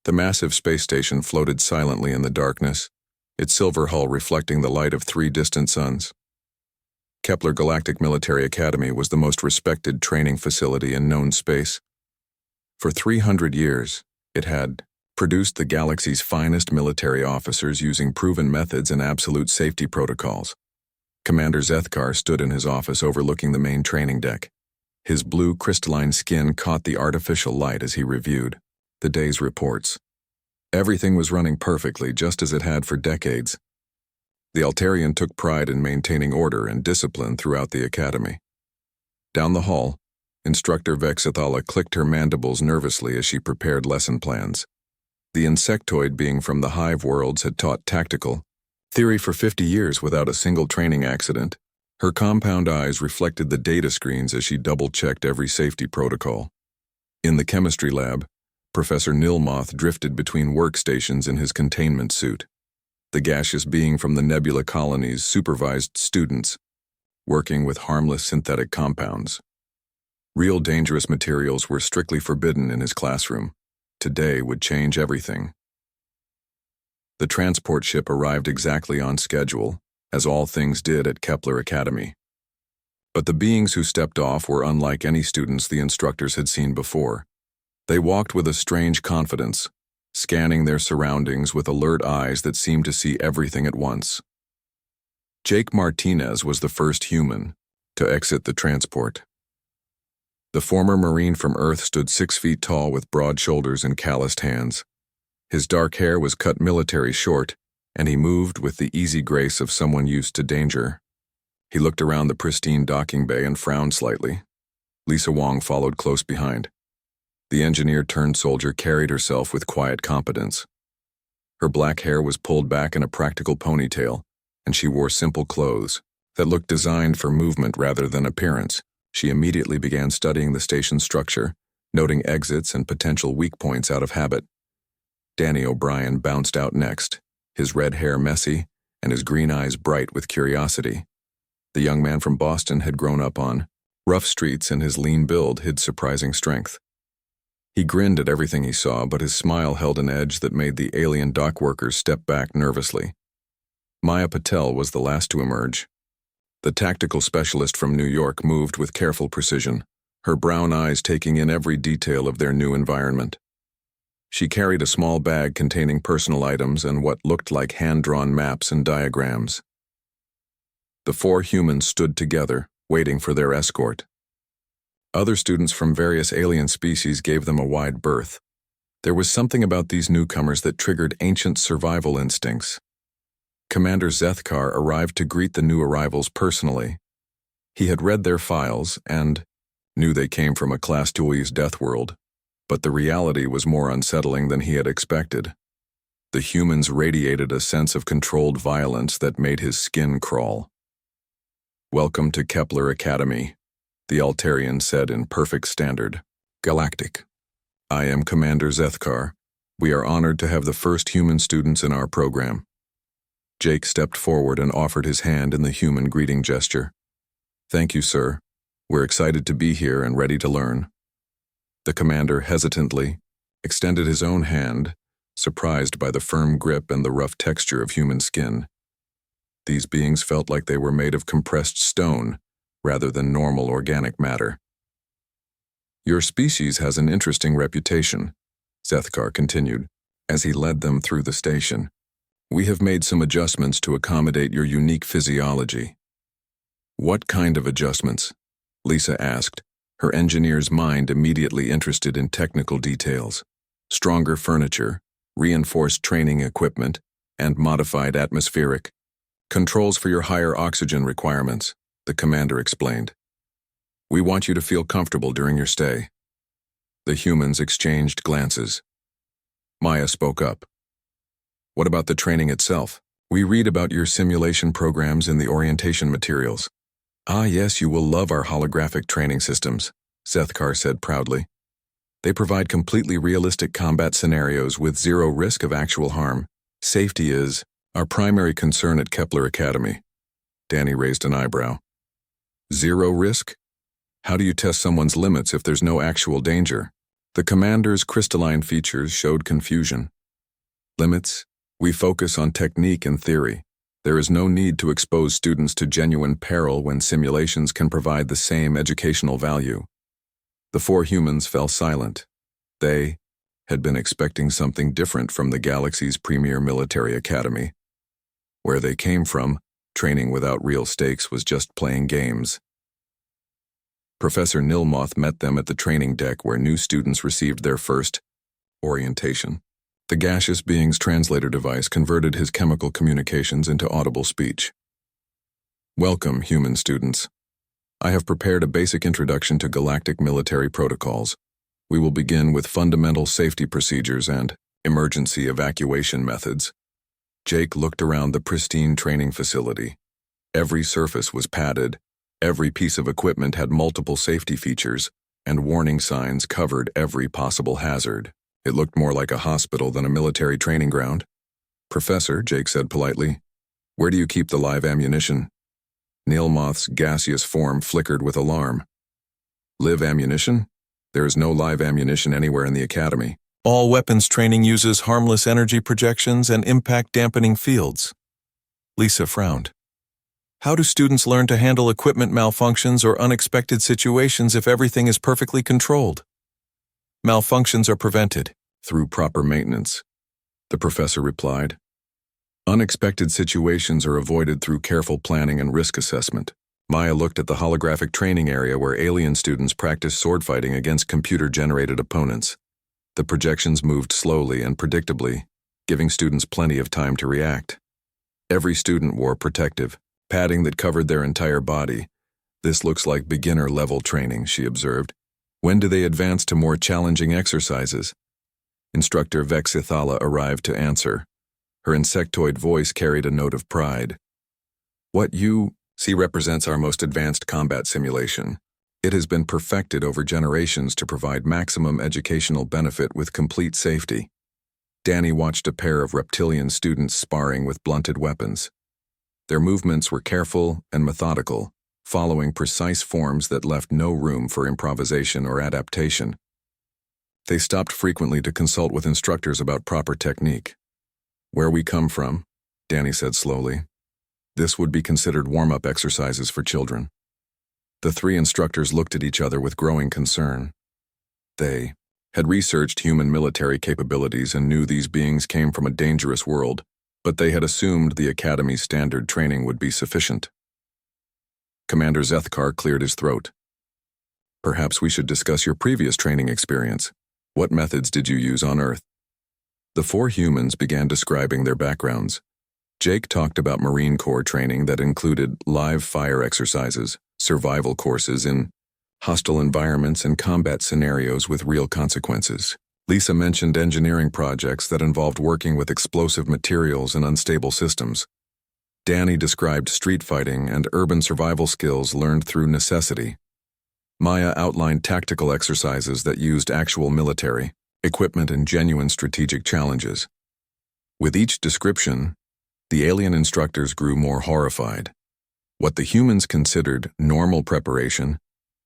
The massive space station floated silently in the darkness, its silver hull reflecting the light of 3 distant suns. Kepler Galactic Military Academy was the most respected training facility in known space. For 300 years, it had produced the galaxy's finest military officers using proven methods and absolute safety protocols. Commander Zethkar stood in his office overlooking the main training deck. His blue crystalline skin caught the artificial light as he reviewed the day's reports. Everything was running perfectly, just as it had for decades. The Altarian took pride in maintaining order and discipline throughout the academy. Down the hall, Instructor Vexithala clicked her mandibles nervously as she prepared lesson plans. The insectoid being from the hive worlds had taught tactical theory for 50 years without a single training accident. Her compound eyes reflected the data screens as she double-checked every safety protocol. In the chemistry lab, Professor Nilmoth drifted between workstations in his containment suit. The gaseous being from the nebula colonies supervised students, working with harmless synthetic compounds. Real dangerous materials were strictly forbidden in his classroom. Today would change everything. The transport ship arrived exactly on schedule, as all things did at Kepler Academy. But the beings who stepped off were unlike any students the instructors had seen before. They walked with a strange confidence, scanning their surroundings with alert eyes that seemed to see everything at once. Jake Martinez was the first human to exit the transport. The former Marine from Earth stood 6 feet tall with broad shoulders and calloused hands. His dark hair was cut military short, and he moved with the easy grace of someone used to danger. He looked around the pristine docking bay and frowned slightly. Lisa Wong followed close behind. The engineer-turned-soldier carried herself with quiet competence. Her black hair was pulled back in a practical ponytail, and she wore simple clothes that looked designed for movement rather than appearance. She immediately began studying the station's structure, noting exits and potential weak points out of habit. Danny O'Brien bounced out next, his red hair messy and his green eyes bright with curiosity. The young man from Boston had grown up on rough streets, and his lean build hid surprising strength. He grinned at everything he saw, but his smile held an edge that made the alien dock workers step back nervously. Maya Patel was the last to emerge. The tactical specialist from New York moved with careful precision, her brown eyes taking in every detail of their new environment. She carried a small bag containing personal items and what looked like hand-drawn maps and diagrams. The 4 humans stood together, waiting for their escort. Other students from various alien species gave them a wide berth. There was something about these newcomers that triggered ancient survival instincts. Commander Zethkar arrived to greet the new arrivals personally. He had read their files and knew they came from a Class 2's Deathworld, but the reality was more unsettling than he had expected. The humans radiated a sense of controlled violence that made his skin crawl. "Welcome to Kepler Academy," the Altarian said in perfect standard. "Galactic. I am Commander Zethkar. We are honored to have the first human students in our program." Jake stepped forward and offered his hand in the human greeting gesture. "Thank you, sir. We're excited to be here and ready to learn." The commander hesitantly extended his own hand, surprised by the firm grip and the rough texture of human skin. These beings felt like they were made of compressed stone, rather than normal organic matter. "Your species has an interesting reputation," Zethkar continued, as he led them through the station. "We have made some adjustments to accommodate your unique physiology." "What kind of adjustments?" Lisa asked, her engineer's mind immediately interested in technical details. "Stronger furniture, reinforced training equipment, and modified atmospheric controls for your higher oxygen requirements," the commander explained. "We want you to feel comfortable during your stay." The humans exchanged glances. Maya spoke up. "What about the training itself? We read about your simulation programs in the orientation materials." "Ah, yes, you will love our holographic training systems," Zethkar said proudly. "They provide completely realistic combat scenarios with zero risk of actual harm. Safety is our primary concern at Kepler Academy." Danny raised an eyebrow. "Zero risk? How do you test someone's limits if there's no actual danger?" The commander's crystalline features showed confusion. Limits? We focus on technique and theory. There is no need to expose students to genuine peril when simulations can provide the same educational value. The four humans fell silent. They had been expecting something different from the galaxy's premier military academy. Where they came from, training without real stakes was just playing games. Professor Nilmoth met them at the training deck where new students received their first orientation. The gaseous being's translator device converted his chemical communications into audible speech. Welcome, human students. I have prepared a basic introduction to galactic military protocols. We will begin with fundamental safety procedures and emergency evacuation methods. Jake looked around the pristine training facility. Every surface was padded, every piece of equipment had multiple safety features, and warning signs covered every possible hazard. It looked more like a hospital than a military training ground. Professor, Jake said politely, where do you keep the live ammunition? Nilmoth's gaseous form flickered with alarm. Live ammunition? There is no live ammunition anywhere in the academy. All weapons training uses harmless energy projections and impact-dampening fields. Lisa frowned. How do students learn to handle equipment malfunctions or unexpected situations if everything is perfectly controlled? Malfunctions are prevented through proper maintenance, the professor replied. Unexpected situations are avoided through careful planning and risk assessment. Maya looked at the holographic training area where alien students practiced sword fighting against computer-generated opponents. The projections moved slowly and predictably, giving students plenty of time to react. Every student wore protective padding that covered their entire body. This looks like beginner-level training, she observed. When do they advance to more challenging exercises? Instructor Vexithala arrived to answer. Her insectoid voice carried a note of pride. What you see represents our most advanced combat simulation. It has been perfected over generations to provide maximum educational benefit with complete safety. Danny watched a pair of reptilian students sparring with blunted weapons. Their movements were careful and methodical, following precise forms that left no room for improvisation or adaptation. They stopped frequently to consult with instructors about proper technique. Where we come from, Danny said slowly, this would be considered warm-up exercises for children. The three instructors looked at each other with growing concern. They had researched human military capabilities and knew these beings came from a dangerous world, but they had assumed the Academy's standard training would be sufficient. Commander Zethkar cleared his throat. Perhaps we should discuss your previous training experience. What methods did you use on Earth? The four humans began describing their backgrounds. Jake talked about Marine Corps training that included live fire exercises, survival courses in hostile environments, and combat scenarios with real consequences. Lisa mentioned engineering projects that involved working with explosive materials and unstable systems. Danny described street fighting and urban survival skills learned through necessity. Maya outlined tactical exercises that used actual military equipment and genuine strategic challenges. With each description, the alien instructors grew more horrified. What the humans considered normal preparation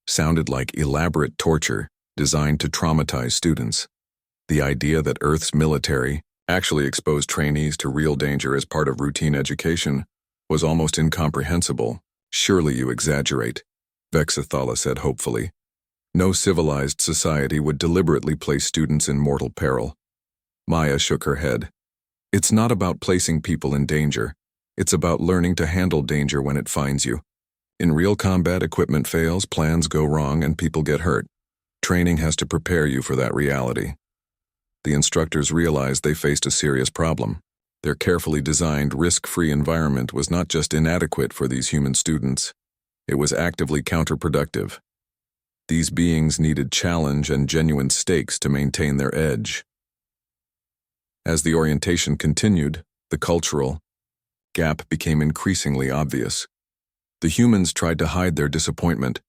sounded like elaborate torture designed to traumatize students. The idea that Earth's military actually exposed trainees to real danger as part of routine education was almost incomprehensible. Surely you exaggerate, Vexithala said hopefully. No civilized society would deliberately place students in mortal peril. Maya shook her head. It's not about placing people in danger. It's about learning to handle danger when it finds you. In real combat, equipment fails, plans go wrong, and people get hurt. Training has to prepare you for that reality. The instructors realized they faced a serious problem. Their carefully designed, risk-free environment was not just inadequate for these human students. It was actively counterproductive. These beings needed challenge and genuine stakes to maintain their edge. As the orientation continued, the cultural gap became increasingly obvious. The humans tried to hide their disappointment,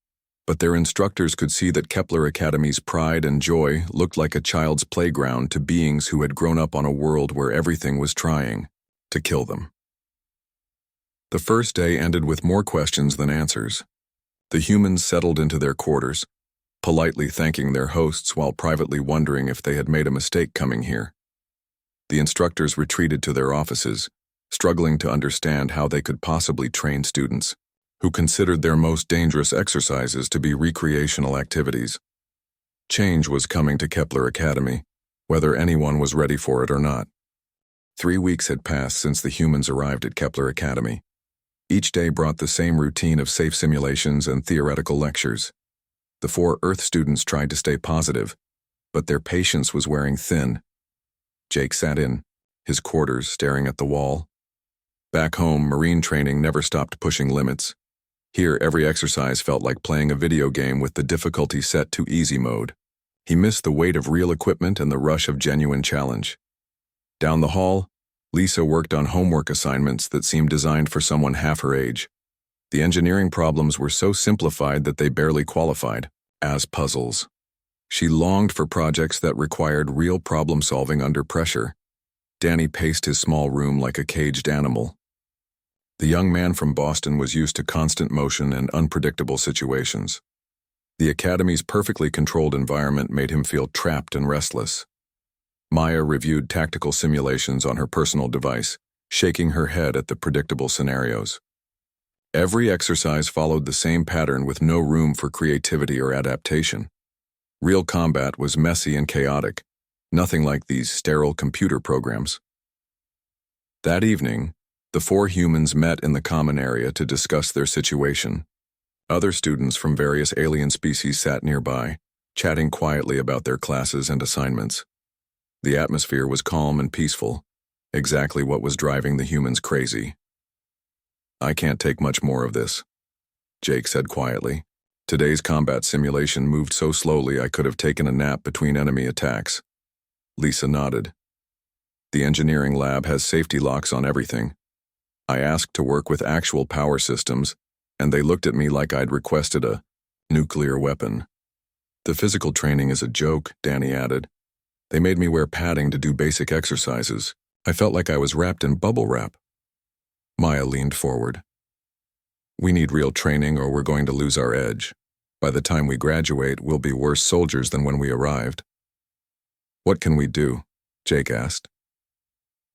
but their instructors could see that Kepler Academy's pride and joy looked like a child's playground to beings who had grown up on a world where everything was trying to kill them. The first day ended with more questions than answers. The humans settled into their quarters. politely thanking their hosts while privately wondering if they had made a mistake coming here. The instructors retreated to their offices, struggling to understand how they could possibly train students who considered their most dangerous exercises to be recreational activities. Change was coming to Kepler Academy, whether anyone was ready for it or not. 3 weeks had passed since the humans arrived at Kepler Academy. Each day brought the same routine of safe simulations and theoretical lectures. The 4 Earth students tried to stay positive, but their patience was wearing thin. Jake sat in his quarters, staring at the wall. Back home, Marine training never stopped pushing limits. Here, every exercise felt like playing a video game with the difficulty set to easy mode. He missed the weight of real equipment and the rush of genuine challenge. Down the hall, Lisa worked on homework assignments that seemed designed for someone half her age. The engineering problems were so simplified that they barely qualified as puzzles. She longed for projects that required real problem-solving under pressure. Danny paced his small room like a caged animal. The young man from Boston was used to constant motion and unpredictable situations. The Academy's perfectly controlled environment made him feel trapped and restless. Maya reviewed tactical simulations on her personal device, shaking her head at the predictable scenarios. Every exercise followed the same pattern with no room for creativity or adaptation. Real combat was messy and chaotic, nothing like these sterile computer programs. That evening, the 4 humans met in the common area to discuss their situation. Other students from various alien species sat nearby, chatting quietly about their classes and assignments. The atmosphere was calm and peaceful, exactly what was driving the humans crazy. "I can't take much more of this," Jake said quietly. "Today's combat simulation moved so slowly I could have taken a nap between enemy attacks." Lisa nodded. "The engineering lab has safety locks on everything. I asked to work with actual power systems, and they looked at me like I'd requested a nuclear weapon." "The physical training is a joke," Danny added. "They made me wear padding to do basic exercises. I felt like I was wrapped in bubble wrap." Maya leaned forward. "We need real training or we're going to lose our edge. By the time we graduate, we'll be worse soldiers than when we arrived." "What can we do?" Jake asked.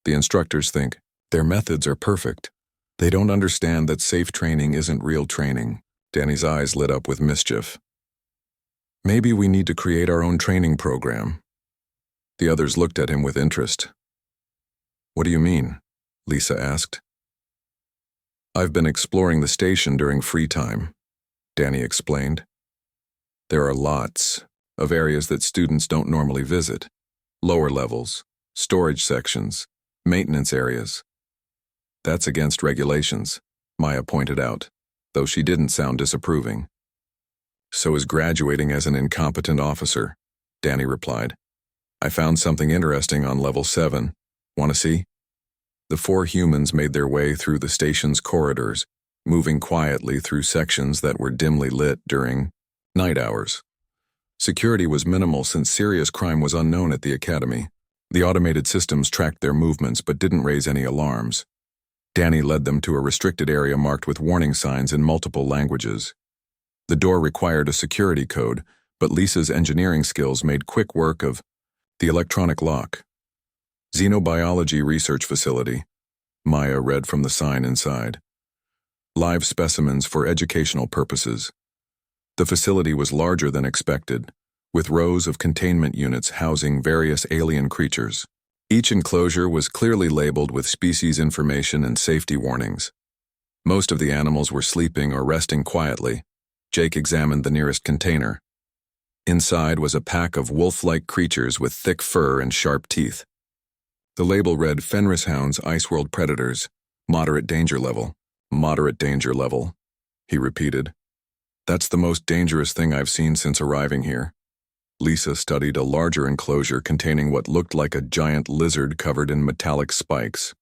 "The instructors think their methods are perfect. They don't understand that safe training isn't real training." Danny's eyes lit up with mischief. "Maybe we need to create our own training program." The others looked at him with interest. "What do you mean?" Lisa asked. "I've been exploring the station during free time," Danny explained. "There are lots of areas that students don't normally visit. Lower levels, storage sections, maintenance areas. That's against regulations," Maya pointed out, though she didn't sound disapproving. "So is graduating as an incompetent officer," Danny replied. "I found something interesting on level 7. Want to see?" The 4 humans made their way through the station's corridors, moving quietly through sections that were dimly lit during night hours. Security was minimal since serious crime was unknown at the Academy. The automated systems tracked their movements but didn't raise any alarms. Danny led them to a restricted area marked with warning signs in multiple languages. The door required a security code, but Lisa's engineering skills made quick work of the electronic lock. "Xenobiology Research Facility," Maya read from the sign inside. "Live specimens for educational purposes." The facility was larger than expected, with rows of containment units housing various alien creatures. Each enclosure was clearly labeled with species information and safety warnings. Most of the animals were sleeping or resting quietly. Jake examined the nearest container. Inside was a pack of wolf-like creatures with thick fur and sharp teeth. The label read Fenris Hounds Iceworld Predators, moderate danger level. "Moderate danger level," he repeated. "That's the most dangerous thing I've seen since arriving here." Lisa studied a larger enclosure containing what looked like a giant lizard covered in metallic spikes.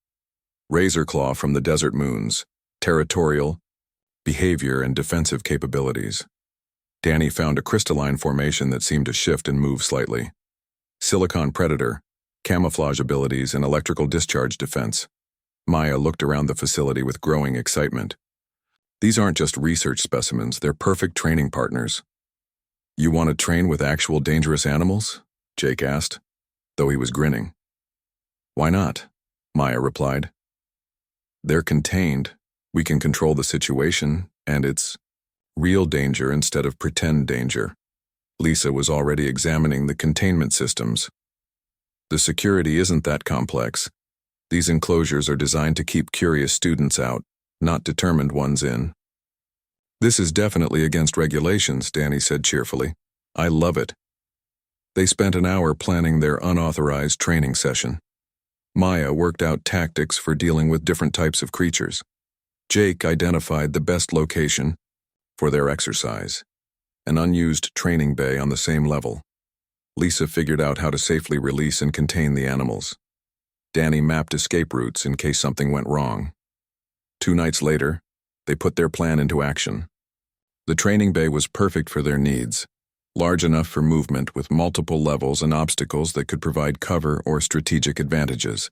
Razorclaw from the desert moons, territorial, behavior, and defensive capabilities. Danny found a crystalline formation that seemed to shift and move slightly. Silicon predator, camouflage abilities, and electrical discharge defense. Maya looked around the facility with growing excitement. "These aren't just research specimens, they're perfect training partners." You want to train with actual dangerous animals? Jake asked, though he was grinning. Why not? Maya replied. They're contained. We can control the situation, and it's real danger instead of pretend danger. Lisa was already examining the containment systems. The security isn't that complex. These enclosures are designed to keep curious students out, not determined ones in. This is definitely against regulations, Danny said cheerfully. I love it. They spent an hour planning their unauthorized training session. Maya worked out tactics for dealing with different types of creatures. Jake identified the best location for their exercise, an unused training bay on the same level. Lisa figured out how to safely release and contain the animals. Danny mapped escape routes in case something went wrong. 2 nights later, they put their plan into action. The training bay was perfect for their needs, large enough for movement with multiple levels and obstacles that could provide cover or strategic advantages.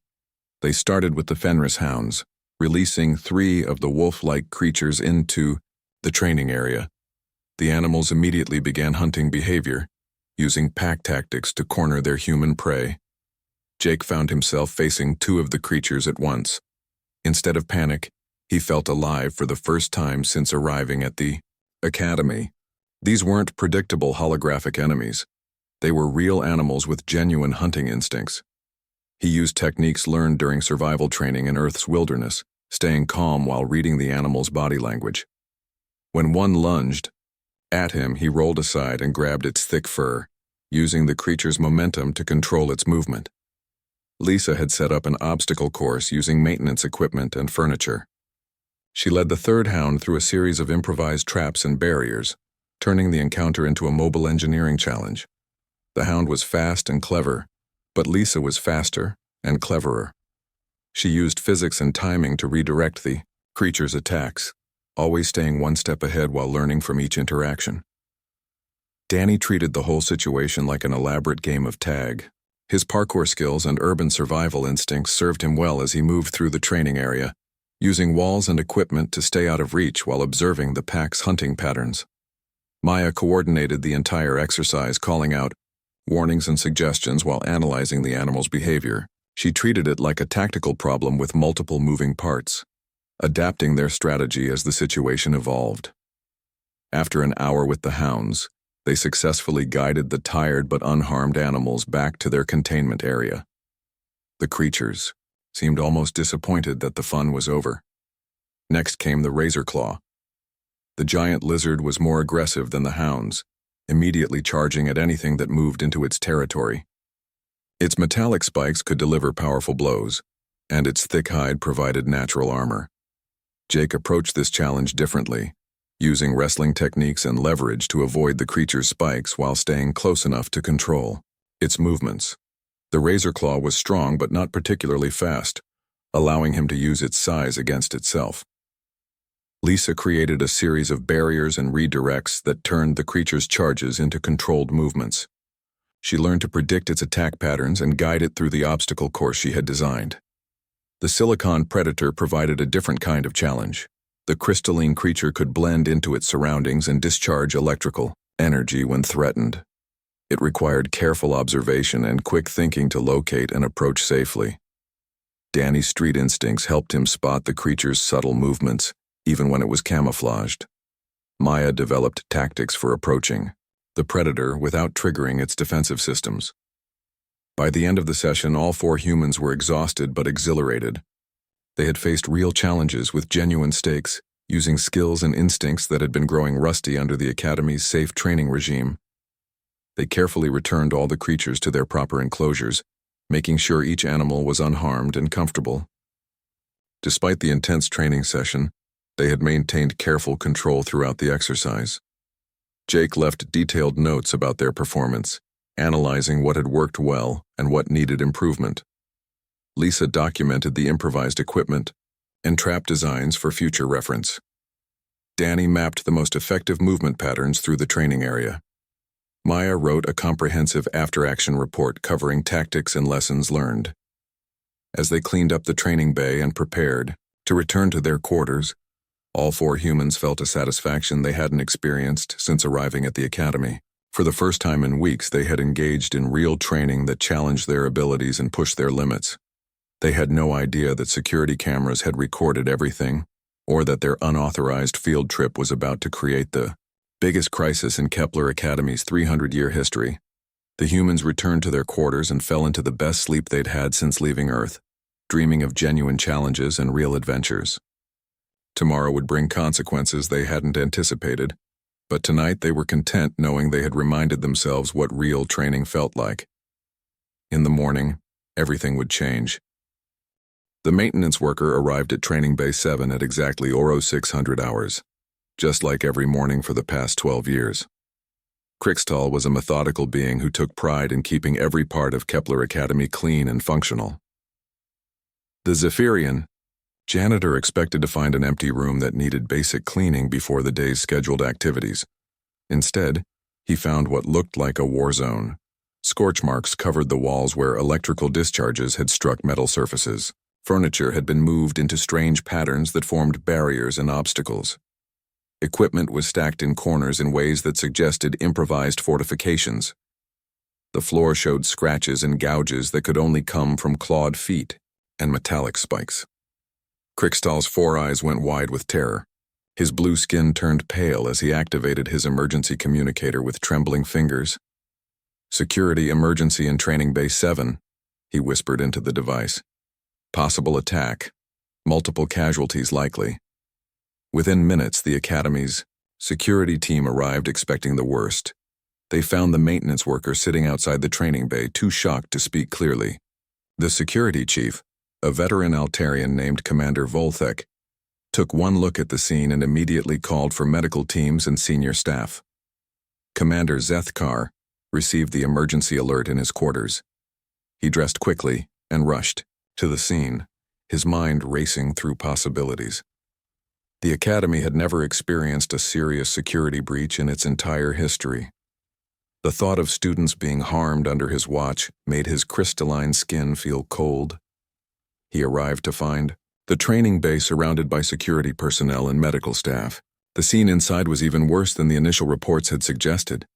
They started with the Fenris hounds, releasing 3 of the wolf-like creatures into the training area. The animals immediately began hunting behavior, using pack tactics to corner their human prey. Jake found himself facing 2 of the creatures at once. Instead of panic, he felt alive for the first time since arriving at the academy. These weren't predictable holographic enemies. They were real animals with genuine hunting instincts. He used techniques learned during survival training in Earth's wilderness, staying calm while reading the animal's body language. When one lunged at him, he rolled aside and grabbed its thick fur, using the creature's momentum to control its movement. Lisa had set up an obstacle course using maintenance equipment and furniture. She led the 3rd hound through a series of improvised traps and barriers, turning the encounter into a mobile engineering challenge. The hound was fast and clever, but Lisa was faster and cleverer. She used physics and timing to redirect the creature's attacks, always staying 1 step ahead while learning from each interaction. Danny treated the whole situation like an elaborate game of tag. His parkour skills and urban survival instincts served him well as he moved through the training area, using walls and equipment to stay out of reach while observing the pack's hunting patterns. Maya coordinated the entire exercise, calling out warnings and suggestions while analyzing the animal's behavior. She treated it like a tactical problem with multiple moving parts, adapting their strategy as the situation evolved. After an hour with the hounds, they successfully guided the tired but unharmed animals back to their containment area. The creatures seemed almost disappointed that the fun was over. Next came the razor claw. The giant lizard was more aggressive than the hounds, immediately charging at anything that moved into its territory. Its metallic spikes could deliver powerful blows, and its thick hide provided natural armor. Jake approached this challenge differently, using wrestling techniques and leverage to avoid the creature's spikes while staying close enough to control its movements. The razor claw was strong but not particularly fast, allowing him to use its size against itself. Lisa created a series of barriers and redirects that turned the creature's charges into controlled movements. She learned to predict its attack patterns and guide it through the obstacle course she had designed. The silicon predator provided a different kind of challenge. The crystalline creature could blend into its surroundings and discharge electrical energy when threatened. It required careful observation and quick thinking to locate and approach safely. Danny's street instincts helped him spot the creature's subtle movements, even when it was camouflaged. Maya developed tactics for approaching the predator without triggering its defensive systems. By the end of the session, all 4 humans were exhausted but exhilarated. They had faced real challenges with genuine stakes, using skills and instincts that had been growing rusty under the Academy's safe training regime. They carefully returned all the creatures to their proper enclosures, making sure each animal was unharmed and comfortable. Despite the intense training session, they had maintained careful control throughout the exercise. Jake left detailed notes about their performance, analyzing what had worked well and what needed improvement. Lisa documented the improvised equipment and trap designs for future reference. Danny mapped the most effective movement patterns through the training area. Maya wrote a comprehensive after-action report covering tactics and lessons learned. As they cleaned up the training bay and prepared to return to their quarters, all 4 humans felt a satisfaction they hadn't experienced since arriving at the academy. For the first time in weeks, they had engaged in real training that challenged their abilities and pushed their limits. They had no idea that security cameras had recorded everything, or that their unauthorized field trip was about to create the biggest crisis in Kepler Academy's 300-year history. The humans returned to their quarters and fell into the best sleep they'd had since leaving Earth, dreaming of genuine challenges and real adventures. Tomorrow would bring consequences they hadn't anticipated, but tonight they were content knowing they had reminded themselves what real training felt like. In the morning, everything would change. The maintenance worker arrived at Training Bay 7 at exactly 0600 hours, just like every morning for the past 12 years. Krixtal was a methodical being who took pride in keeping every part of Kepler Academy clean and functional. The Zephyrian janitor expected to find an empty room that needed basic cleaning before the day's scheduled activities. Instead, he found what looked like a war zone. Scorch marks covered the walls where electrical discharges had struck metal surfaces. Furniture had been moved into strange patterns that formed barriers and obstacles. Equipment was stacked in corners in ways that suggested improvised fortifications. The floor showed scratches and gouges that could only come from clawed feet and metallic spikes. Krixtal's four eyes went wide with terror. His blue skin turned pale as he activated his emergency communicator with trembling fingers. "Security emergency in Training Bay 7, he whispered into the device. "Possible attack. Multiple casualties likely." Within minutes, the Academy's security team arrived expecting the worst. They found the maintenance worker sitting outside the training bay, too shocked to speak clearly. The security chief, a veteran Altarian named Commander Volthek, took one look at the scene and immediately called for medical teams and senior staff. Commander Zethkar received the emergency alert in his quarters. He dressed quickly and rushed to the scene, his mind racing through possibilities. The Academy had never experienced a serious security breach in its entire history. The thought of students being harmed under his watch made his crystalline skin feel cold. He arrived to find the training bay surrounded by security personnel and medical staff. The scene inside was even worse than the initial reports had suggested.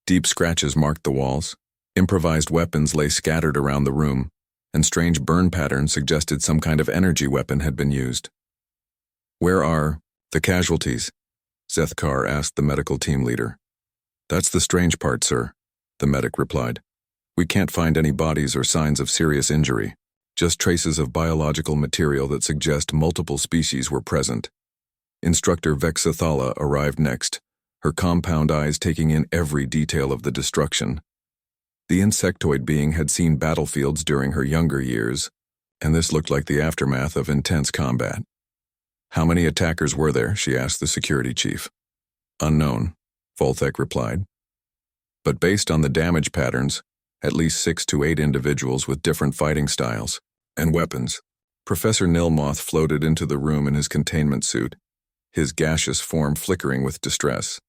Deep scratches marked the walls, improvised weapons lay scattered around the room, and strange burn patterns suggested some kind of energy weapon had been used. "Where are the casualties?" Zethkar asked the medical team leader. "That's the strange part, sir," the medic replied. "We can't find any bodies or signs of serious injury, just traces of biological material that suggest multiple species were present." Instructor Vexathala arrived next, her compound eyes taking in every detail of the destruction. The insectoid being had seen battlefields during her younger years, and this looked like the aftermath of intense combat. "How many attackers were there?" she asked the security chief. "Unknown," Volthek replied. "But based on the damage patterns, at least 6 to 8 individuals with different fighting styles and weapons." Professor Nilmoth floated into the room in his containment suit, his gaseous form flickering with distress.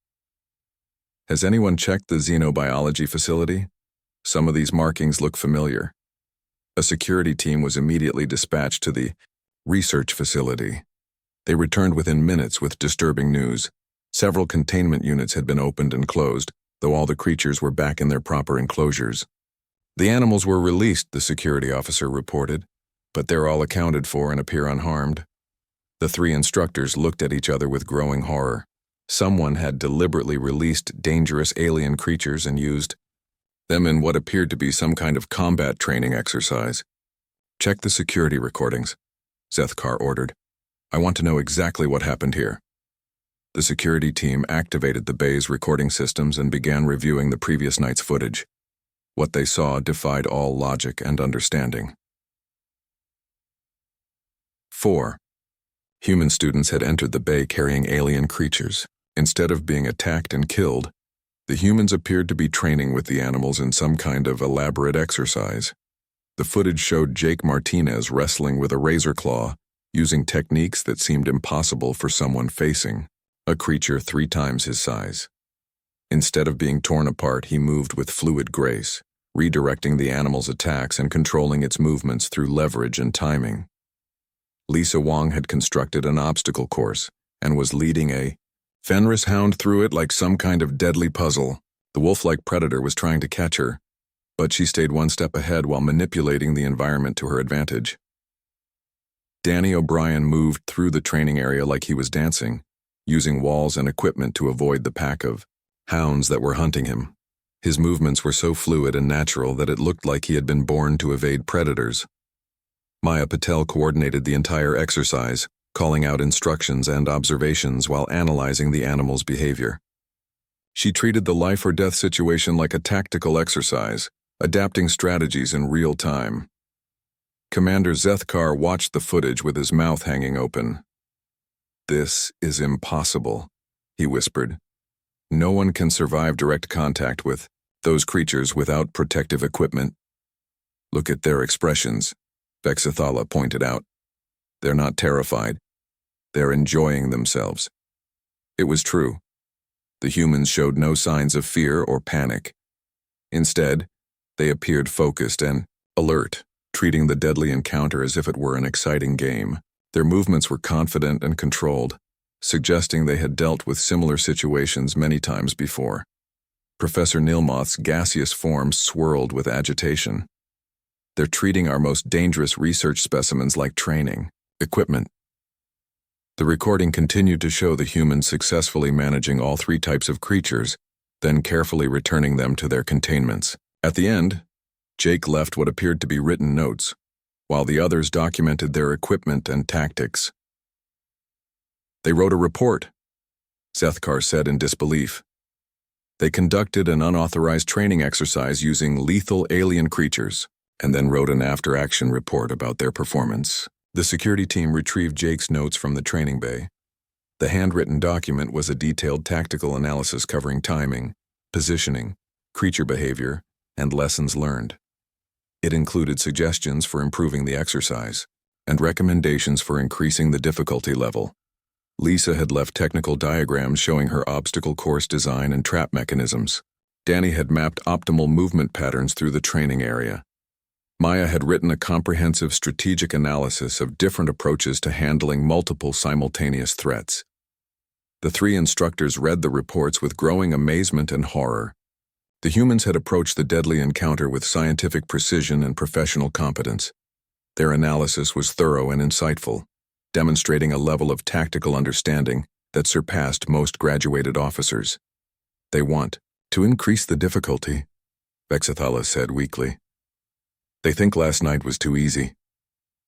"Has anyone checked the xenobiology facility? Some of these markings look familiar." A security team was immediately dispatched to the research facility. They returned within minutes with disturbing news. Several containment units had been opened and closed, though all the creatures were back in their proper enclosures. "The animals were released," the security officer reported, "but they're all accounted for and appear unharmed." The three instructors looked at each other with growing horror. Someone had deliberately released dangerous alien creatures and used them in what appeared to be some kind of combat training exercise. "Check the security recordings," Zethkar ordered. "I want to know exactly what happened here." The security team activated the bay's recording systems and began reviewing the previous night's footage. What they saw defied all logic and understanding. 4. Human students had entered the bay carrying alien creatures. Instead of being attacked and killed, the humans appeared to be training with the animals in some kind of elaborate exercise. The footage showed Jake Martinez wrestling with a razor claw, using techniques that seemed impossible for someone facing a creature 3 times his size. Instead of being torn apart, he moved with fluid grace, redirecting the animal's attacks and controlling its movements through leverage and timing. Lisa Wong had constructed an obstacle course and was leading a Fenris hound through it like some kind of deadly puzzle. The wolf-like predator was trying to catch her, but she stayed one step ahead while manipulating the environment to her advantage. Danny O'Brien moved through the training area like he was dancing, using walls and equipment to avoid the pack of hounds that were hunting him. His movements were so fluid and natural that it looked like he had been born to evade predators. Maya Patel coordinated the entire exercise, calling out instructions and observations while analyzing the animal's behavior. She treated the life-or-death situation like a tactical exercise, adapting strategies in real time. Commander Zethkar watched the footage with his mouth hanging open. "This is impossible," he whispered. "No one can survive direct contact with those creatures without protective equipment." "Look at their expressions," Vexathala pointed out. "They're not terrified. They're enjoying themselves." It was true. The humans showed no signs of fear or panic. Instead, they appeared focused and alert, treating the deadly encounter as if it were an exciting game. Their movements were confident and controlled, suggesting they had dealt with similar situations many times before. Professor Nilmoth's gaseous form swirled with agitation. "They're treating our most dangerous research specimens like training equipment." The recording continued to show the humans successfully managing all three types of creatures, then carefully returning them to their containments. At the end, Jake left what appeared to be written notes, while the others documented their equipment and tactics. "They wrote a report," Zethkar said in disbelief. "They conducted an unauthorized training exercise using lethal alien creatures, and then wrote an after-action report about their performance." The security team retrieved Jake's notes from the training bay. The handwritten document was a detailed tactical analysis covering timing, positioning, creature behavior, and lessons learned. It included suggestions for improving the exercise and recommendations for increasing the difficulty level. Lisa had left technical diagrams showing her obstacle course design and trap mechanisms. Danny had mapped optimal movement patterns through the training area. Maya had written a comprehensive strategic analysis of different approaches to handling multiple simultaneous threats. The three instructors read the reports with growing amazement and horror. The humans had approached the deadly encounter with scientific precision and professional competence. Their analysis was thorough and insightful, demonstrating a level of tactical understanding that surpassed most graduated officers. "They want to increase the difficulty," Vexathala said weakly. "They think last night was too easy."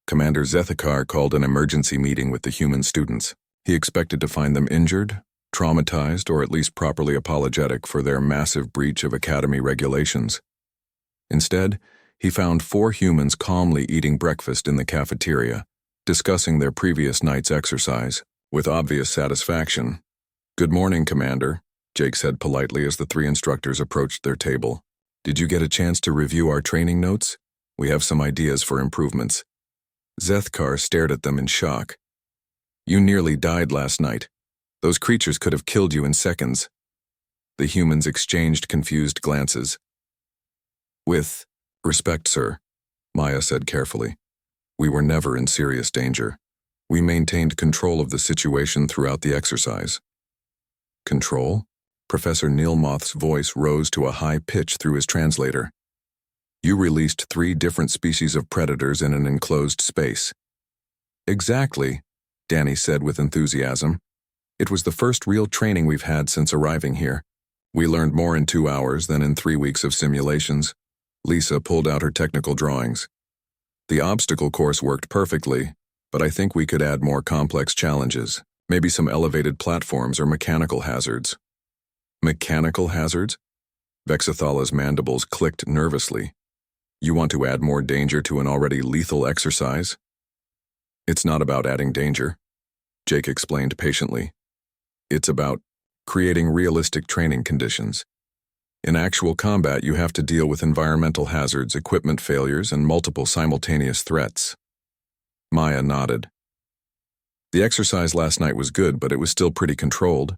Commander Zethkar called an emergency meeting with the human students. He expected to find them injured, traumatized, or at least properly apologetic for their massive breach of Academy regulations. Instead, he found 4 humans calmly eating breakfast in the cafeteria, discussing their previous night's exercise, with obvious satisfaction. "Good morning, Commander," Jake said politely as the 3 instructors approached their table. "Did you get a chance to review our training notes? We have some ideas for improvements." Zethkar stared at them in shock. "You nearly died last night. Those creatures could have killed you in seconds." The humans exchanged confused glances. "With respect, sir," Maya said carefully, "we were never in serious danger. We maintained control of the situation throughout the exercise." "Control?" Professor Nilmoth's voice rose to a high pitch through his translator. "You released 3 different species of predators in an enclosed space." "Exactly," Danny said with enthusiasm. "It was the first real training we've had since arriving here. We learned more in 2 hours than in 3 weeks of simulations." Lisa pulled out her technical drawings. "The obstacle course worked perfectly, but I think we could add more complex challenges, maybe some elevated platforms or mechanical hazards." "Mechanical hazards?" Vexathala's mandibles clicked nervously. "You want to add more danger to an already lethal exercise?" "It's not about adding danger," Jake explained patiently. "It's about creating realistic training conditions. In actual combat, you have to deal with environmental hazards, equipment failures, and multiple simultaneous threats." Maya nodded. "The exercise last night was good, but it was still pretty controlled.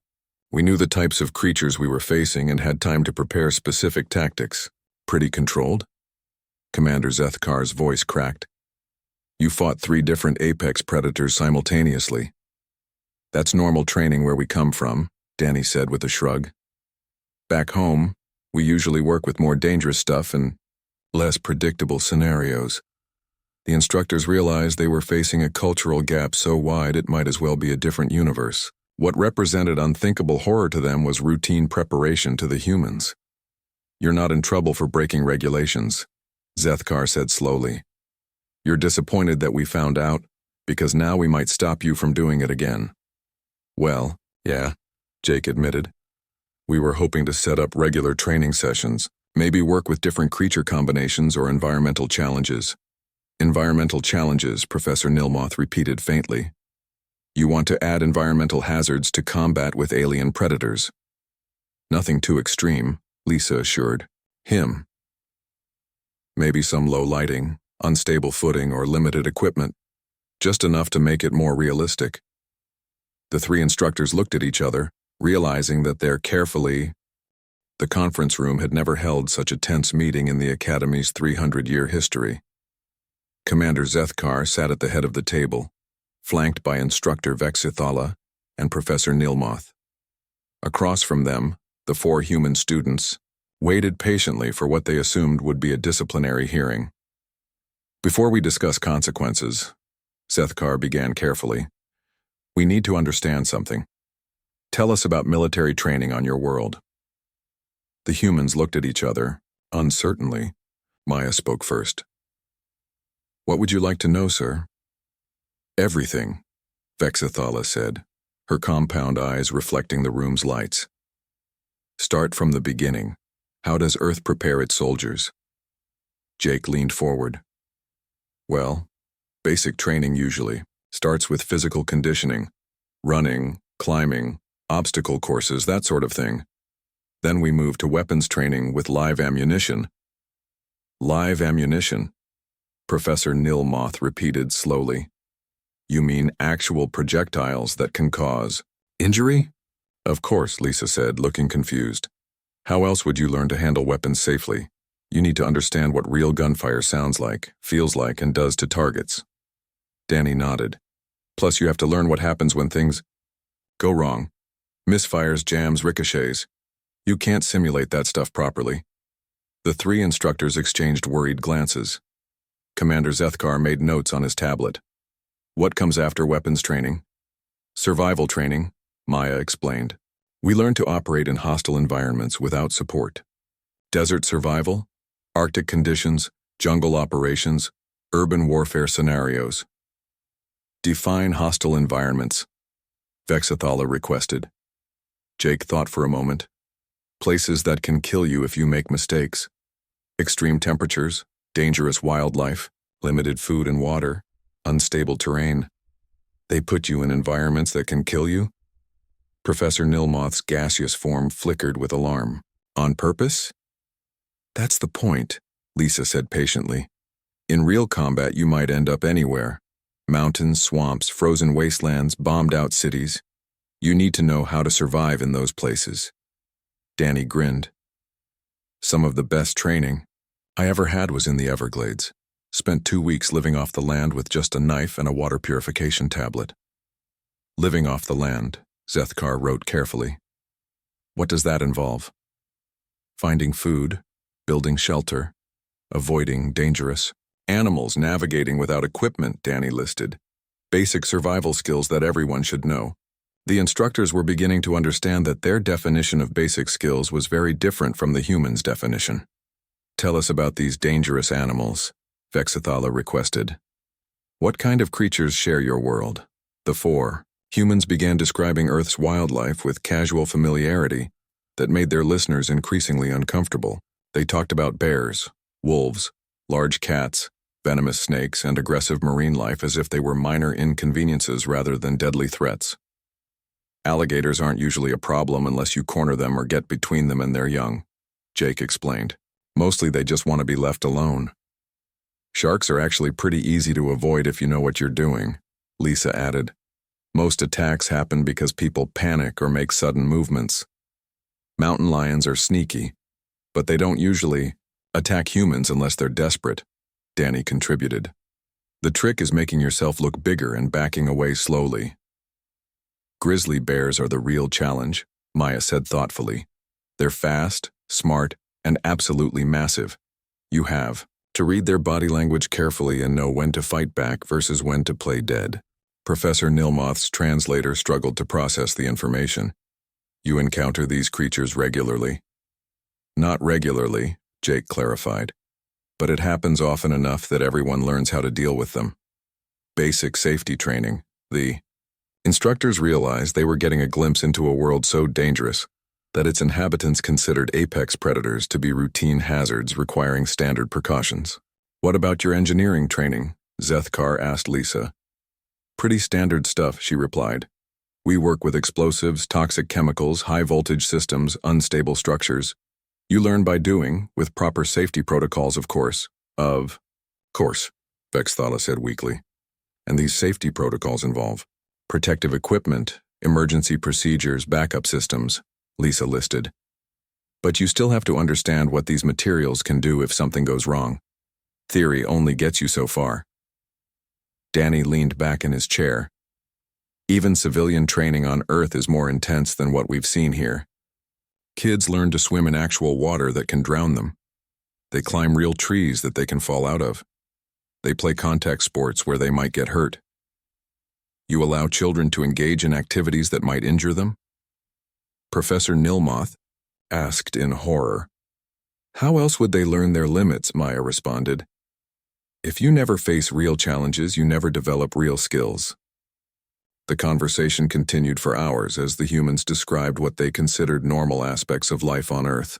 We knew the types of creatures we were facing and had time to prepare specific tactics." "Pretty controlled?" Commander Zethkar's voice cracked. "You fought 3 different apex predators simultaneously." "That's normal training where we come from," Danny said with a shrug. "Back home, We usually work with more dangerous stuff and less predictable scenarios. The instructors realized they were facing a cultural gap so wide it might as well be a different universe. What represented unthinkable horror to them was routine preparation to the humans. "You're not in trouble for breaking regulations," Zethkar said slowly. "You're disappointed that we found out, because now we might stop you from doing it again." "Well, yeah," Jake admitted. "We were hoping to set up regular training sessions, maybe work with different creature combinations or environmental challenges." "Environmental challenges," Professor Nilmoth repeated faintly. "You want to add environmental hazards to combat with alien predators." "Nothing too extreme," Lisa assured him. "Maybe some low lighting, unstable footing, or limited equipment. Just enough to make it more realistic." The three instructors looked at each other, realizing that the conference room had never held such a tense meeting in the Academy's 300-year history. Commander Zethkar sat at the head of the table, flanked by Instructor Vexithala and Professor Nilmoth. Across from them, the 4 human students waited patiently for what they assumed would be a disciplinary hearing. "Before we discuss consequences," Zethkar began carefully, "we need to understand something. Tell us about military training on your world." The humans looked at each other, uncertainly. Maya spoke first. "What would you like to know, sir?" "Everything," Vexithala said, her compound eyes reflecting the room's lights. "Start from the beginning. How does Earth prepare its soldiers?" Jake leaned forward. "Well, basic training usually starts with physical conditioning, running, climbing, obstacle courses, that sort of thing. Then we move to weapons training with live ammunition." "Live ammunition," Professor Nilmoth repeated slowly. "You mean actual projectiles that can cause injury?" "Of course," Lisa said, looking confused. "How else would you learn to handle weapons safely? You need to understand what real gunfire sounds like, feels like, and does to targets." Danny nodded. "Plus you have to learn what happens when things go wrong. Misfires, jams, ricochets. You can't simulate that stuff properly." The 3 instructors exchanged worried glances. Commander Zethkar made notes on his tablet. "What comes after weapons training?" "Survival training," Maya explained. "We learn to operate in hostile environments without support. Desert survival, Arctic conditions, jungle operations, urban warfare scenarios." "Define hostile environments," Vexithala requested. Jake thought for a moment. "Places that can kill you if you make mistakes. Extreme temperatures, dangerous wildlife, limited food and water, unstable terrain. They put you in environments that can kill you?" Professor Nilmoth's gaseous form flickered with alarm. "On purpose?" "That's the point," Lisa said patiently. "In real combat you might end up anywhere. Mountains, swamps, frozen wastelands, bombed-out cities. You need to know how to survive in those places." Danny grinned. "Some of the best training I ever had was in the Everglades. Spent 2 weeks living off the land with just a knife and a water purification tablet." "Living off the land," Zethkar wrote carefully. "What does that involve?" "Finding food, building shelter, avoiding dangerous animals, navigating without equipment," Danny listed. "Basic survival skills that everyone should know." The instructors were beginning to understand that their definition of basic skills was very different from the humans' definition. "Tell us about these dangerous animals," Vexithala requested. "What kind of creatures share your world?" The 4 humans began describing Earth's wildlife with casual familiarity that made their listeners increasingly uncomfortable. They talked about bears, wolves, large cats, venomous snakes, and aggressive marine life as if they were minor inconveniences rather than deadly threats. "Alligators aren't usually a problem unless you corner them or get between them and their young," Jake explained. "Mostly they just want to be left alone." "Sharks are actually pretty easy to avoid if you know what you're doing," Lisa added. "Most attacks happen because people panic or make sudden movements. Mountain lions are sneaky, but they don't usually attack humans unless they're desperate," Danny contributed. "The trick is making yourself look bigger and backing away slowly." "Grizzly bears are the real challenge," Maya said thoughtfully. "They're fast, smart, And absolutely massive. You have to read their body language carefully and know when to fight back versus when to play dead. Professor Nilmoth's translator struggled to process the information. You encounter these creatures regularly? Not regularly, Jake clarified. But it happens often enough that everyone learns how to deal with them. Basic safety training. The instructors realized they were getting a glimpse into a world so dangerous that its inhabitants considered apex predators to be routine hazards requiring standard precautions. What about your engineering training? Zethkar asked Lisa. Pretty standard stuff, she replied. We work with explosives, toxic chemicals, high-voltage systems, unstable structures. You learn by doing, with proper safety protocols, of course. Of course, Vexthala said weakly. And these safety protocols involve protective equipment, emergency procedures, backup systems, Lisa listed. But you still have to understand what these materials can do if something goes wrong. Theory only gets you so far. Danny leaned back in his chair. Even civilian training on Earth is more intense than what we've seen here. Kids learn to swim in actual water that can drown them. They climb real trees that they can fall out of. They play contact sports where they might get hurt. You allow children to engage in activities that might injure them? Professor Nilmoth asked in horror. How else would they learn their limits? Maya responded. If you never face real challenges, you never develop real skills. The conversation continued for hours as the humans described what they considered normal aspects of life on Earth.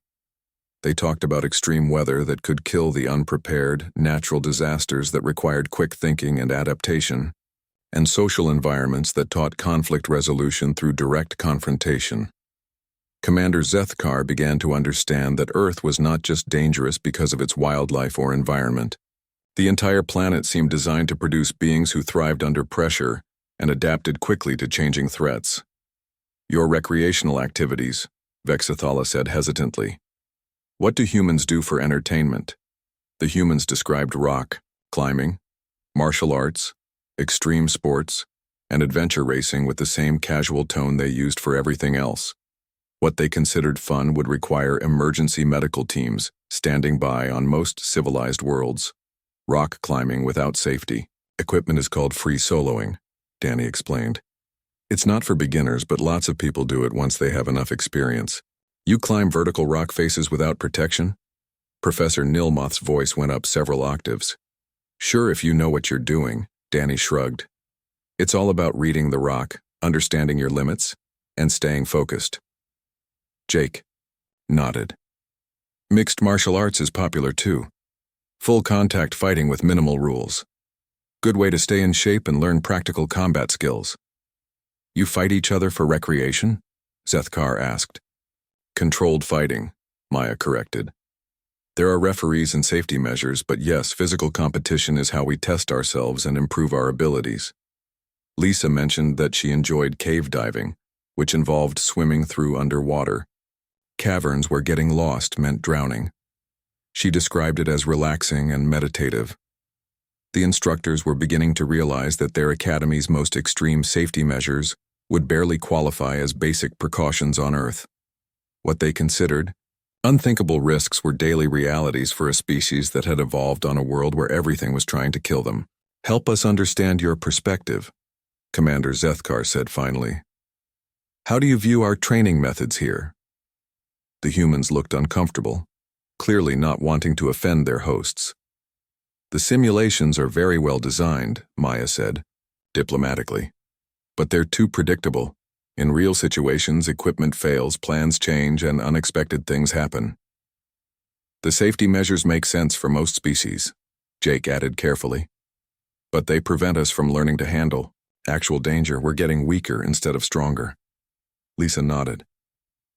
They talked about extreme weather that could kill the unprepared, natural disasters that required quick thinking and adaptation, and social environments that taught conflict resolution through direct confrontation. Commander Zethkar began to understand that Earth was not just dangerous because of its wildlife or environment. The entire planet seemed designed to produce beings who thrived under pressure and adapted quickly to changing threats. Your recreational activities, Vexathala said hesitantly. What do humans do for entertainment? The humans described rock, climbing, martial arts, extreme sports, and adventure racing with the same casual tone they used for everything else. What they considered fun would require emergency medical teams standing by on most civilized worlds. Rock climbing without safety. Equipment is called free soloing, Danny explained. It's not for beginners, but lots of people do it once they have enough experience. You climb vertical rock faces without protection? Professor Nilmoth's voice went up several octaves. Sure, if you know what you're doing, Danny shrugged. It's all about reading the rock, understanding your limits, and staying focused. Jake nodded. Mixed martial arts is popular too. Full contact fighting with minimal rules. Good way to stay in shape and learn practical combat skills. You fight each other for recreation? Zethkar asked. Controlled fighting, Maya corrected. There are referees and safety measures, but yes, physical competition is how we test ourselves and improve our abilities. Lisa mentioned that she enjoyed cave diving, which involved swimming through underwater. Caverns where getting lost meant drowning. She described it as relaxing and meditative. The instructors were beginning to realize that their academy's most extreme safety measures would barely qualify as basic precautions on Earth. What they considered unthinkable risks were daily realities for a species that had evolved on a world where everything was trying to kill them. Help us understand your perspective, Commander Zethkar said finally. How do you view our training methods here? The humans looked uncomfortable, clearly not wanting to offend their hosts. The simulations are very well designed, Maya said, diplomatically. But they're too predictable. In real situations, equipment fails, plans change, and unexpected things happen. The safety measures make sense for most species, Jake added carefully. But they prevent us from learning to handle actual danger. We're getting weaker instead of stronger. Lisa nodded.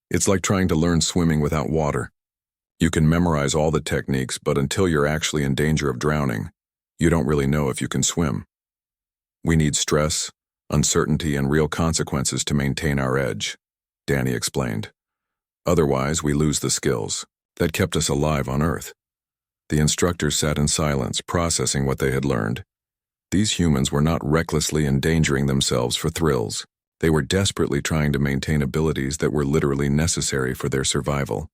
It's like trying to learn swimming without water. You can memorize all the techniques, but until you're actually in danger of drowning, you don't really know if you can swim. We need stress, uncertainty, and real consequences to maintain our edge, Danny explained. Otherwise, we lose the skills that kept us alive on Earth. The instructors sat in silence, processing what they had learned. These humans were not recklessly endangering themselves for thrills. They were desperately trying to maintain abilities that were literally necessary for their survival.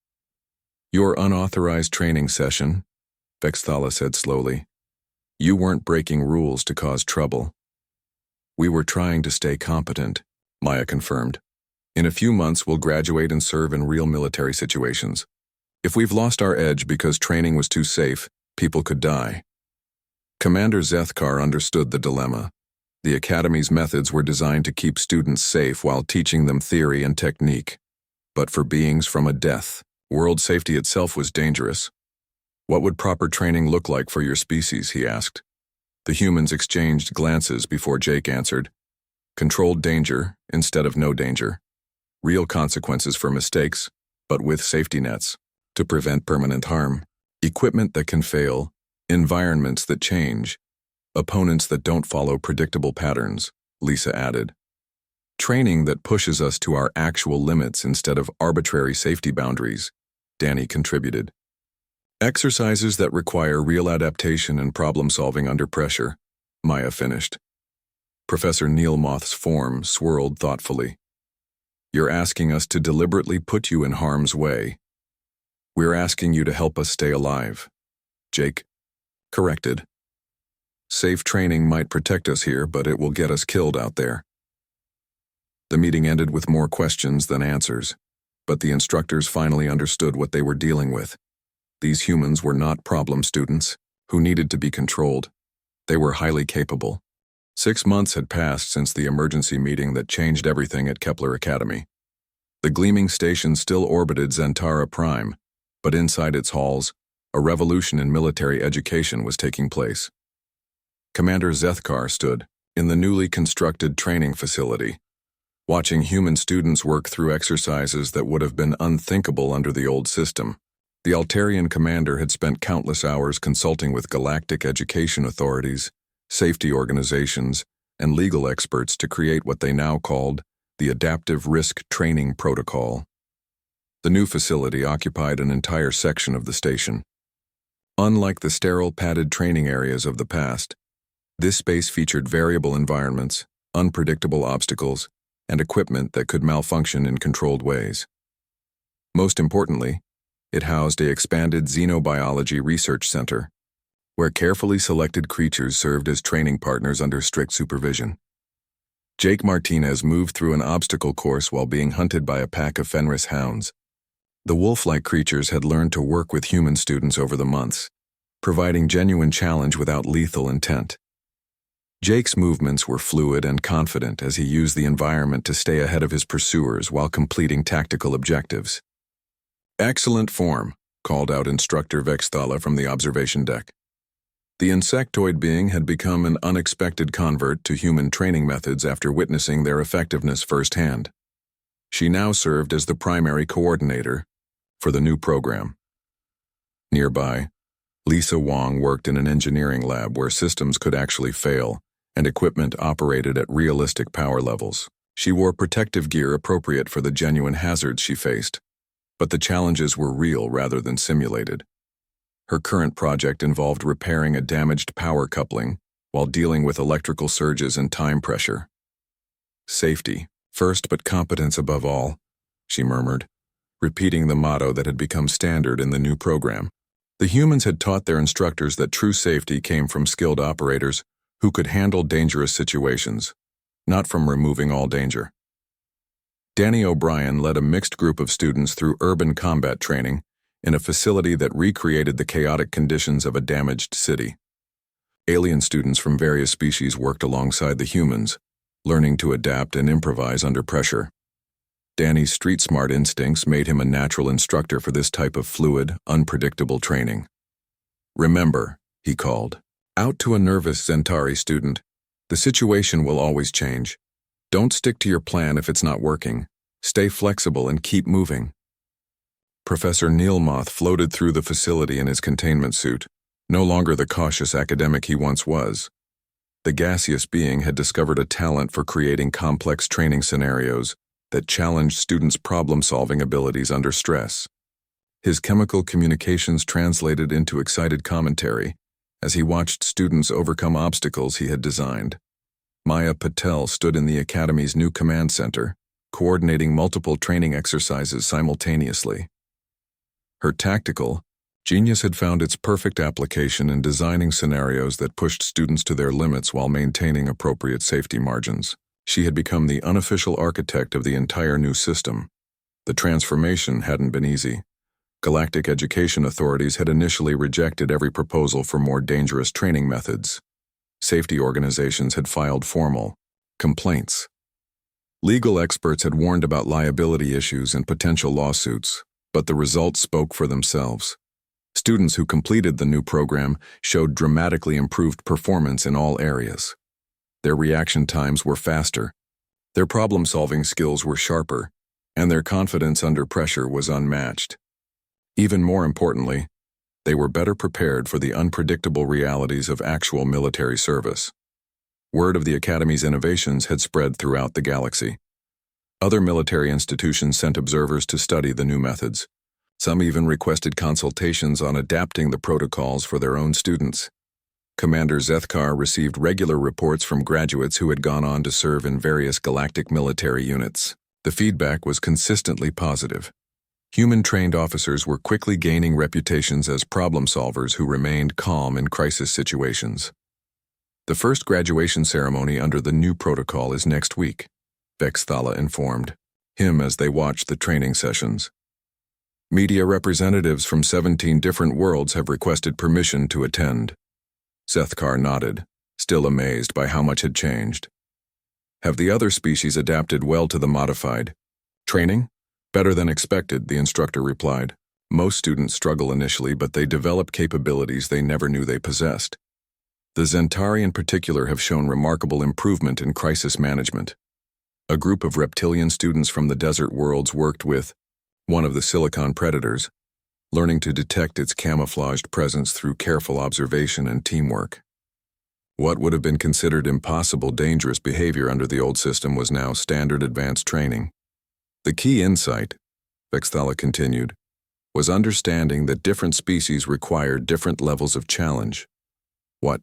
Your unauthorized training session, Vexthala said slowly. You weren't breaking rules to cause trouble. We were trying to stay competent, Maya confirmed. In a few months, we'll graduate and serve in real military situations. If we've lost our edge because training was too safe, people could die. Commander Zethkar understood the dilemma. The Academy's methods were designed to keep students safe while teaching them theory and technique. But for beings from a death, world safety itself was dangerous. What would proper training look like for your species, he asked. The humans exchanged glances before Jake answered. Controlled danger instead of no danger. Real consequences for mistakes, but with safety nets to prevent permanent harm. Equipment that can fail, environments that change, opponents that don't follow predictable patterns, Lisa added. Training that pushes us to our actual limits instead of arbitrary safety boundaries, Danny contributed. Exercises that require real adaptation and problem-solving under pressure, Maya finished. Professor Neilmoth's form swirled thoughtfully. You're asking us to deliberately put you in harm's way. We're asking you to help us stay alive. Jake corrected. Safe training might protect us here, but it will get us killed out there. The meeting ended with more questions than answers, but the instructors finally understood what they were dealing with. These humans were not problem students who needed to be controlled. They were highly capable. 6 months had passed since the emergency meeting that changed everything at Kepler Academy. The gleaming station still orbited Zentara Prime, but inside its halls, a revolution in military education was taking place. Commander Zethkar stood in the newly constructed training facility, watching human students work through exercises that would have been unthinkable under the old system. The Altarian commander had spent countless hours consulting with galactic education authorities, safety organizations, and legal experts to create what they now called the Adaptive Risk Training Protocol. The new facility occupied an entire section of the station. Unlike the sterile, padded training areas of the past, this space featured variable environments, unpredictable obstacles, and equipment that could malfunction in controlled ways. Most importantly, it housed an expanded xenobiology research center, where carefully selected creatures served as training partners under strict supervision. Jake Martinez moved through an obstacle course while being hunted by a pack of Fenris hounds. The wolf-like creatures had learned to work with human students over the months, providing genuine challenge without lethal intent. Jake's movements were fluid and confident as he used the environment to stay ahead of his pursuers while completing tactical objectives. Excellent form, called out Instructor Vexthala from the observation deck. The insectoid being had become an unexpected convert to human training methods after witnessing their effectiveness firsthand. She now served as the primary coordinator for the new program. Nearby, Lisa Wong worked in an engineering lab where systems could actually fail and equipment operated at realistic power levels. She wore protective gear appropriate for the genuine hazards she faced, but the challenges were real rather than simulated. Her current project involved repairing a damaged power coupling while dealing with electrical surges and time pressure. Safety, first but competence above all, she murmured, repeating the motto that had become standard in the new program. The humans had taught their instructors that true safety came from skilled operators who could handle dangerous situations, not from removing all danger. Danny O'Brien led a mixed group of students through urban combat training in a facility that recreated the chaotic conditions of a damaged city. Alien students from various species worked alongside the humans, learning to adapt and improvise under pressure. Danny's street-smart instincts made him a natural instructor for this type of fluid, unpredictable training. Remember, he called, out to a nervous Zentari student, the situation will always change. Don't stick to your plan if it's not working. Stay flexible and keep moving. Professor Neilmoth floated through the facility in his containment suit, no longer the cautious academic he once was. The gaseous being had discovered a talent for creating complex training scenarios that challenged students' problem-solving abilities under stress. His chemical communications translated into excited commentary as he watched students overcome obstacles he had designed. Maya Patel stood in the Academy's new command center, coordinating multiple training exercises simultaneously. Her tactical genius had found its perfect application in designing scenarios that pushed students to their limits while maintaining appropriate safety margins. She had become the unofficial architect of the entire new system. The transformation hadn't been easy. Galactic education authorities had initially rejected every proposal for more dangerous training methods. Safety organizations had filed formal complaints. Legal experts had warned about liability issues and potential lawsuits, but the results spoke for themselves. Students who completed the new program showed dramatically improved performance in all areas. Their reaction times were faster, their problem-solving skills were sharper, and their confidence under pressure was unmatched. Even more importantly, they were better prepared for the unpredictable realities of actual military service. Word of the Academy's innovations had spread throughout the galaxy. Other military institutions sent observers to study the new methods. Some even requested consultations on adapting the protocols for their own students. Commander Zethkar received regular reports from graduates who had gone on to serve in various galactic military units. The feedback was consistently positive. Human-trained officers were quickly gaining reputations as problem solvers who remained calm in crisis situations. The first graduation ceremony under the new protocol is next week, Vexthala informed him as they watched the training sessions. Media representatives from 17 different worlds have requested permission to attend. Zethkar nodded, still amazed by how much had changed. Have the other species adapted well to the modified training? Better than expected, the instructor replied. Most students struggle initially, but they develop capabilities they never knew they possessed. The Zentari in particular have shown remarkable improvement in crisis management. A group of reptilian students from the desert worlds worked with one of the silicon predators, learning to detect its camouflaged presence through careful observation and teamwork. What would have been considered impossible dangerous behavior under the old system was now standard advanced training. The key insight, Vexthala continued, was understanding that different species required different levels of challenge. What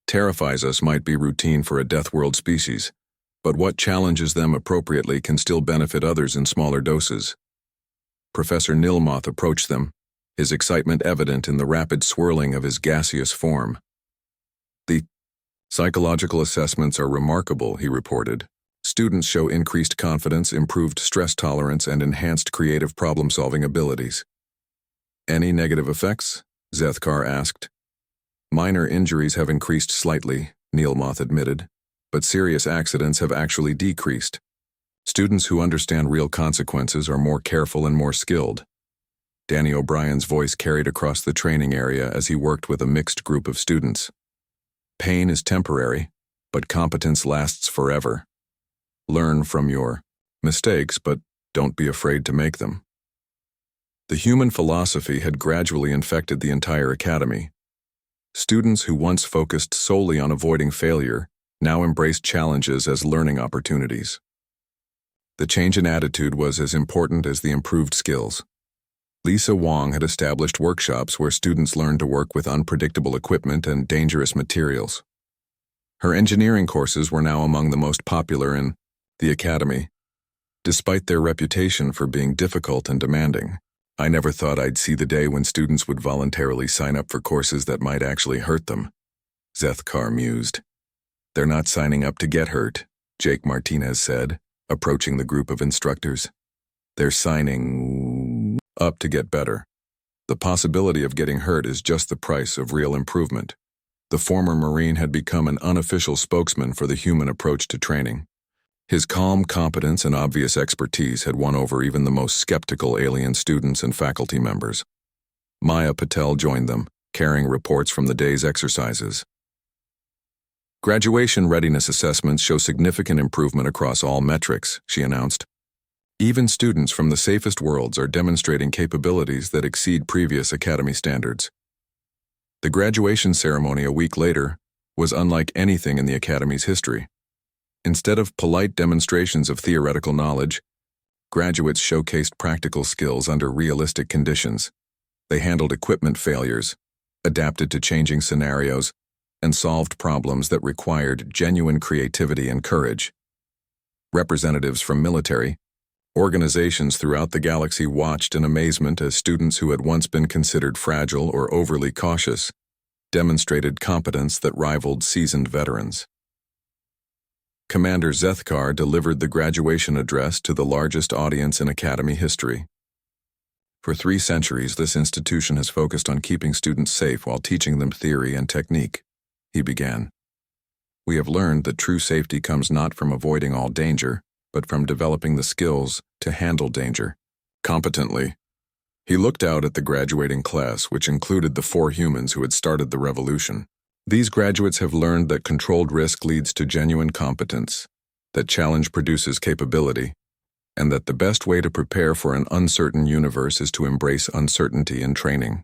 terrifies us might be routine for a Deathworld species, but what challenges them appropriately can still benefit others in smaller doses. Professor Nilmoth approached them, his excitement evident in the rapid swirling of his gaseous form. The psychological assessments are remarkable, he reported. Students show increased confidence, improved stress tolerance, and enhanced creative problem-solving abilities. Any negative effects? Zethkar asked. Minor injuries have increased slightly, Nilmoth admitted, but serious accidents have actually decreased. Students who understand real consequences are more careful and more skilled. Danny O'Brien's voice carried across the training area as he worked with a mixed group of students. Pain is temporary, but competence lasts forever. Learn from your mistakes, but don't be afraid to make them. The human philosophy had gradually infected the entire academy. Students who once focused solely on avoiding failure now embraced challenges as learning opportunities. The change in attitude was as important as the improved skills. Lisa Wong had established workshops where students learned to work with unpredictable equipment and dangerous materials. Her engineering courses were now among the most popular in the academy, despite their reputation for being difficult and demanding. I never thought I'd see the day when students would voluntarily sign up for courses that might actually hurt them, Zethkar mused. They're not signing up to get hurt, Jake Martinez said, approaching the group of instructors. They're signing up to get better. The possibility of getting hurt is just the price of real improvement. The former Marine had become an unofficial spokesman for the human approach to training. His calm competence and obvious expertise had won over even the most skeptical alien students and faculty members. Maya Patel joined them, carrying reports from the day's exercises. Graduation readiness assessments show significant improvement across all metrics, she announced. Even students from the safest worlds are demonstrating capabilities that exceed previous academy standards. The graduation ceremony a week later was unlike anything in the academy's history. Instead of polite demonstrations of theoretical knowledge, graduates showcased practical skills under realistic conditions. They handled equipment failures, adapted to changing scenarios, and solved problems that required genuine creativity and courage. Representatives from military, Organizations throughout the galaxy watched in amazement as students who had once been considered fragile or overly cautious demonstrated competence that rivaled seasoned veterans. Commander Zethkar delivered the graduation address to the largest audience in Academy history. For 3 centuries, this institution has focused on keeping students safe while teaching them theory and technique, he began. We have learned that true safety comes not from avoiding all danger, but from developing the skills to handle danger competently. He looked out at the graduating class, which included the 4 humans who had started the revolution. These graduates have learned that controlled risk leads to genuine competence, that challenge produces capability, and that the best way to prepare for an uncertain universe is to embrace uncertainty in training.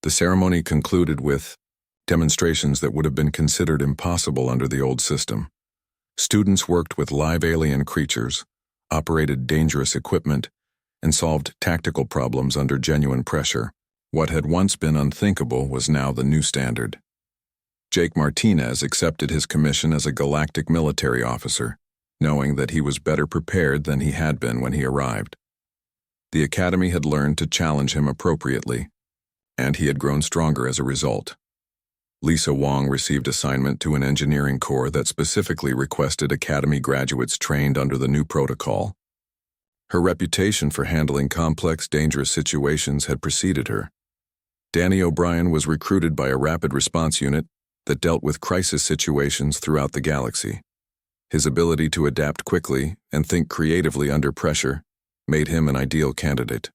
The ceremony concluded with demonstrations that would have been considered impossible under the old system. Students worked with live alien creatures, operated dangerous equipment, and solved tactical problems under genuine pressure. What had once been unthinkable was now the new standard. Jake Martinez accepted his commission as a galactic military officer, knowing that he was better prepared than he had been when he arrived. The Academy had learned to challenge him appropriately, and he had grown stronger as a result. Lisa Wong received assignment to an engineering corps that specifically requested Academy graduates trained under the new protocol. Her reputation for handling complex, dangerous situations had preceded her. Danny O'Brien was recruited by a rapid response unit that dealt with crisis situations throughout the galaxy. His ability to adapt quickly and think creatively under pressure made him an ideal candidate.